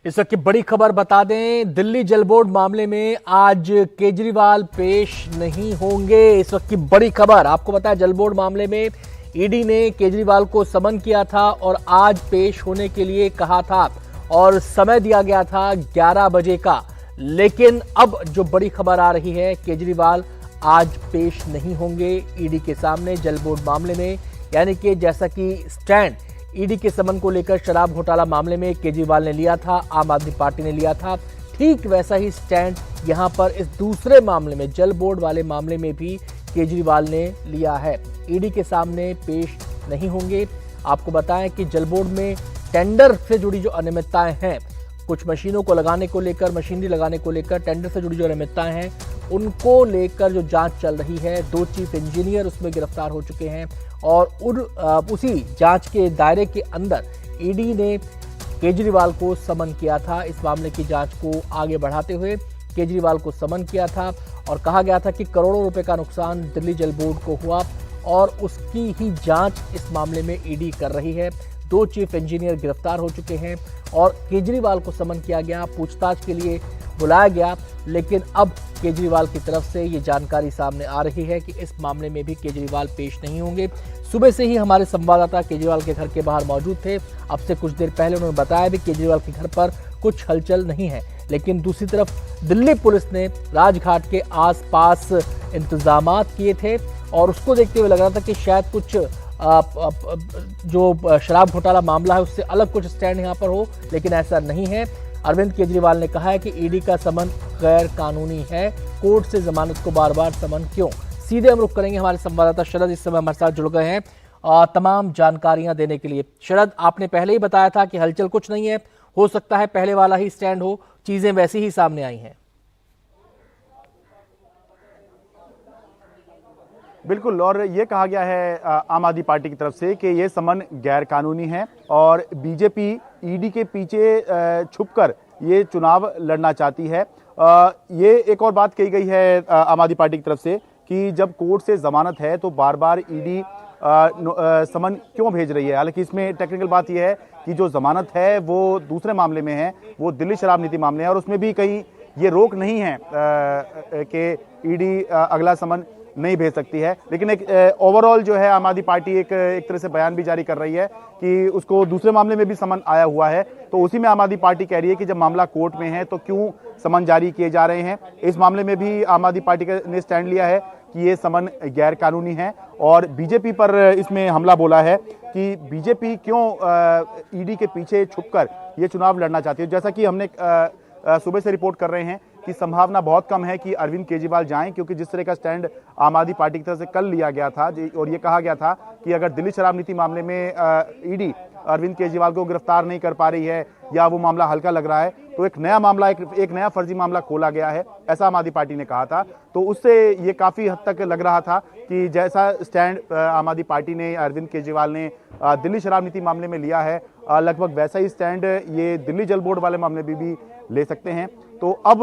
इस वक्त की बड़ी खबर बता दें, दिल्ली जल बोर्ड मामले में आज केजरीवाल पेश नहीं होंगे। इस वक्त की बड़ी खबर आपको बताया, जल बोर्ड मामले में ईडी ने केजरीवाल को समन किया था और आज पेश होने के लिए कहा था और समय दिया गया था 11 बजे का। लेकिन अब जो बड़ी खबर आ रही है, केजरीवाल आज पेश नहीं होंगे ईडी के सामने जल बोर्ड मामले में। यानी कि जैसा कि स्टैंड ईडी के समन को लेकर शराब घोटाला मामले में केजरीवाल ने लिया था, आम आदमी पार्टी ने लिया था, ठीक वैसा ही स्टैंड यहां पर इस दूसरे मामले में, जल बोर्ड वाले मामले में भी केजरीवाल ने लिया है। ईडी के सामने पेश नहीं होंगे। आपको बताएं कि जल बोर्ड में टेंडर से जुड़ी जो अनियमितताएं हैं, कुछ मशीनों को लगाने को लेकर, मशीनरी लगाने को लेकर टेंडर से जुड़ी जो अनियमितताएं हैं, उनको लेकर जो जांच चल रही है, 2 चीफ इंजीनियर उसमें गिरफ्तार हो चुके हैं और उसी जांच के दायरे के अंदर ईडी ने केजरीवाल को समन किया था। इस मामले की जांच को आगे बढ़ाते हुए केजरीवाल को समन किया था और कहा गया था कि करोड़ों रुपए का नुकसान दिल्ली जल बोर्ड को हुआ और उसकी ही जांच इस मामले में ईडी कर रही है। 2 चीफ इंजीनियर गिरफ्तार हो चुके हैं और केजरीवाल को समन किया गया, पूछताछ के लिए बुलाया गया। लेकिन अब केजरीवाल की तरफ से ये जानकारी सामने आ रही है कि इस मामले में भी केजरीवाल पेश नहीं होंगे। सुबह से ही हमारे संवाददाता केजरीवाल के घर के बाहर मौजूद थे। अब से कुछ देर पहले उन्होंने बताया भी केजरीवाल के घर पर कुछ हलचल नहीं है। लेकिन दूसरी तरफ दिल्ली पुलिस ने राजघाट के आसपास इंतजामात किए थे और उसको देखते हुए लग रहा था कि शायद कुछ जो शराब घोटाला मामला है उससे अलग कुछ स्टैंड यहाँ पर हो, लेकिन ऐसा नहीं है। अरविंद केजरीवाल ने कहा है कि ईडी का समन गैर कानूनी है, कोर्ट से जमानत को बार बार समन क्यों। सीधे हम रुख करेंगे, हमारे संवाददाता शरद इस समय हमारे साथ जुड़ गए हैं तमाम जानकारियां देने के लिए। शरद, आपने पहले ही बताया था कि हलचल कुछ नहीं है, हो सकता है पहले वाला ही स्टैंड हो, चीजें वैसी ही सामने आई हैं। बिल्कुल, और ये कहा गया है आम आदमी पार्टी की तरफ से कि ये समन गैर कानूनी है और बीजेपी ईडी के पीछे छुपकर ये चुनाव लड़ना चाहती है। ये एक और बात कही गई है आम आदमी पार्टी की तरफ से कि जब कोर्ट से जमानत है तो बार बार ईडी समन क्यों भेज रही है। हालांकि इसमें टेक्निकल बात यह है कि जो जमानत है वो दूसरे मामले में है, वो दिल्ली शराब नीति मामले है और उसमें भी कहीं ये रोक नहीं है कि ईडी अगला समन नहीं भेज सकती है। लेकिन एक ओवरऑल जो है आम आदमी पार्टी एक तरह से बयान भी जारी कर रही है कि उसको दूसरे मामले में भी समन आया हुआ है, तो उसी में आम आदमी पार्टी कह रही है कि जब मामला कोर्ट में है तो क्यों समन जारी किए जा रहे हैं। इस मामले में भी आम आदमी पार्टी ने स्टैंड लिया है कि ये समन गैर कानूनी है और बीजेपी पर इसमें हमला बोला है कि बीजेपी क्यों ईडी के पीछे छुपकर ये चुनाव लड़ना चाहती है। जैसा कि हमने सुबह से रिपोर्ट कर रहे हैं कि संभावना बहुत कम है कि अरविंद केजरीवाल जाएं, क्योंकि जिस तरह का स्टैंड आम आदमी पार्टी की तरफ से कल लिया गया था और ये कहा गया था कि अगर दिल्ली शराब नीति मामले में ईडी अरविंद केजरीवाल को गिरफ्तार नहीं कर पा रही है या वो मामला हल्का लग रहा है तो एक नया मामला, एक नया फर्जी मामला खोला गया है, ऐसा आम आदमी पार्टी ने कहा था। तो उससे ये काफी हद तक लग रहा था कि जैसा स्टैंड आम आदमी पार्टी ने, अरविंद केजरीवाल ने दिल्ली शराब नीति मामले में लिया है, लगभग वैसा ही स्टैंड ये दिल्ली जल बोर्ड वाले मामले में भी ले सकते हैं। तो अब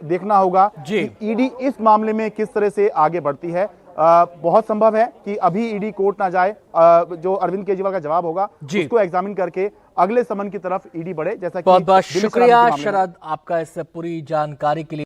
देखना होगा कि ईडी इस मामले में किस तरह से आगे बढ़ती है। बहुत संभव है कि अभी ईडी कोर्ट ना जाए, जो अरविंद केजरीवाल का जवाब होगा उसको एग्जामिन करके अगले समन की तरफ ईडी बढ़े। जैसा कि बहुत बहुत शुक्रिया शरद आपका इस पूरी जानकारी के लिए।